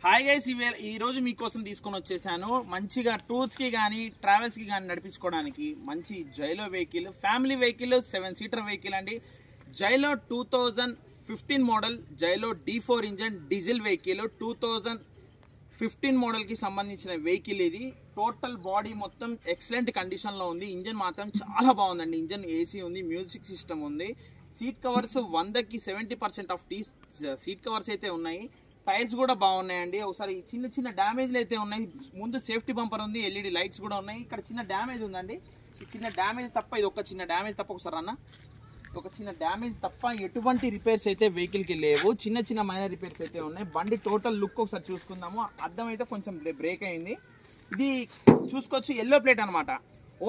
Hi guys, ఈ రోజు మీకోసం తీసుకొని వచ్చేసాను. మంచిగా టూర్స్కి కానీ ట్రావెల్స్కి కానీ నడిపించుకోవడానికి మంచి Xylo vehicle, family vehicle, 7 seater vehicle అండి. Xylo 2015 model Xylo D4 engine diesel vehicle, 2015 మోడల్కి సంబంధించిన వెహికల్ ఇది. టోటల్ బాడీ మొత్తం ఎక్సలెంట్ కండిషన్లో ఉంది. ఇంజన్ మాత్రం చాలా బాగుందండి. ఇంజన్ ఏసీ ఉంది, మ్యూజిక్ సిస్టమ్ ఉంది. సీట్ కవర్స్ 100కి 70% ఆఫ్ సీట్ కవర్స్ అయితే ఉన్నాయి. టైర్స్ కూడా బాగున్నాయండి. ఒకసారి చిన్న చిన్న డ్యామేజ్లు అయితే ఉన్నాయి. ముందు సేఫ్టీ బంపర్ ఉంది, ఎల్ఈడి లైట్స్ కూడా ఉన్నాయి. ఇక్కడ చిన్న డ్యామేజ్ ఉందండి. ఈ చిన్న డ్యామేజ్ తప్ప, ఇది ఒక చిన్న డ్యామేజ్ తప్ప, ఒకసారి అన్న ఒక చిన్న డ్యామేజ్ తప్ప ఎటువంటి రిపేర్స్ అయితే వెహికల్కి లేవు. చిన్న చిన్న మైనర్ రిపేర్స్ అయితే ఉన్నాయి. బండి టోటల్ లుక్ ఒకసారి చూసుకుందాము. అద్దం అయితే కొంచెం బ్రేక్ అయింది. ఇది చూసుకోవచ్చు, ఎల్లో ప్లేట్ అనమాట.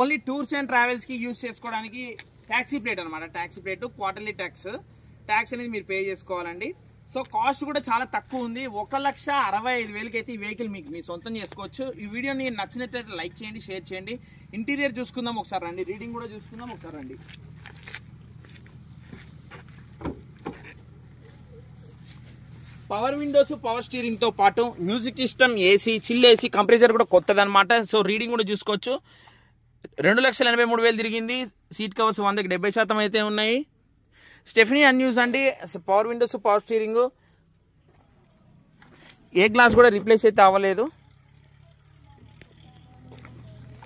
ఓన్లీ టూర్స్ అండ్ ట్రావెల్స్కి యూజ్ చేసుకోవడానికి ట్యాక్సీ ప్లేట్ అనమాట. ట్యాక్సీ ప్లేట్ క్వార్టర్లీ ట్యాక్స్ అనేది మీరు పే చేసుకోవాలండి. సో కాస్ట్ కూడా చాలా తక్కువ ఉంది. 1,65,000 అయితే ఈ వెహికల్ మీకు మీ సొంతం చేసుకోవచ్చు. ఈ వీడియోని నచ్చినట్లయితే లైక్ చేయండి, షేర్ చేయండి. ఇంటీరియర్ చూసుకుందాం ఒకసారి రండి, రీడింగ్ కూడా చూసుకుందాం ఒకసారి రండి. పవర్ విండోస్, పవర్ స్టీరింగ్తో పాటు music system, AC, chill AC, compressor కూడా కొత్తదనమాట. సో రీడింగ్ కూడా చూసుకోవచ్చు. 2,83,000 తిరిగింది. సీట్ కవర్స్ 100కి 70% అయితే ఉన్నాయి. స్టెఫనీ అన్యూస్ అండి. పవర్ విండోస్, పవర్ స్టీరింగ్, ఏ గ్లాస్ కూడా రీప్లేస్ అయితే అవ్వలేదు.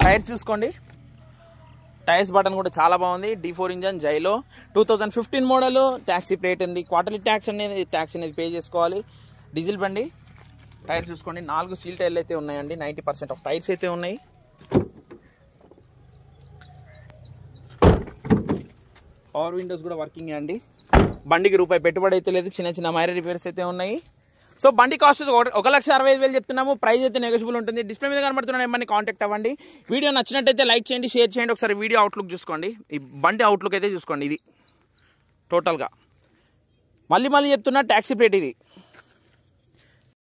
టైర్స్ చూసుకోండి, టైర్స్ బటన్ కూడా చాలా బాగుంది. D4 engine Xylo 2015 model, taxi plate ఉంది. క్వార్టర్లీ ట్యాక్స్ అనేది పే చేసుకోవాలి. డీజిల్ బండి. టైర్స్ చూసుకోండి, 4 సీల్ టైర్లు అయితే ఉన్నాయండి. 90% ఆఫ్ టైర్స్ అయితే ఉన్నాయి. పవర్ విండోస్ కూడా వర్కింగ్ అండి. బండికి రూపాయి పెట్టుబడి అయితే లేదు. చిన్న చిన్న మైనర్ రిపేర్స్ అయితే ఉన్నాయి. సో బండి కాస్ట్ 1,65,000 చెప్తున్నాము. ప్రైస్ అయితే నెగోషియబుల్ ఉంటుంది. డిస్ప్లే మీద కనబడుతున్న నెంబర్ని కాంటాక్ట్ అవ్వండి. వీడియో నచ్చినట్టయితే లైక్ చేయండి, షేర్ చేయండి. ఒకసారి వీడియో అవుట్లుక్ చూసుకోండి. ఈ బండి అవుట్లుక్ అయితే చూసుకోండి. ఇది టోటల్గా మళ్ళీ చెప్తున్నా, ట్యాక్సీ ప్లేట్ ఇది.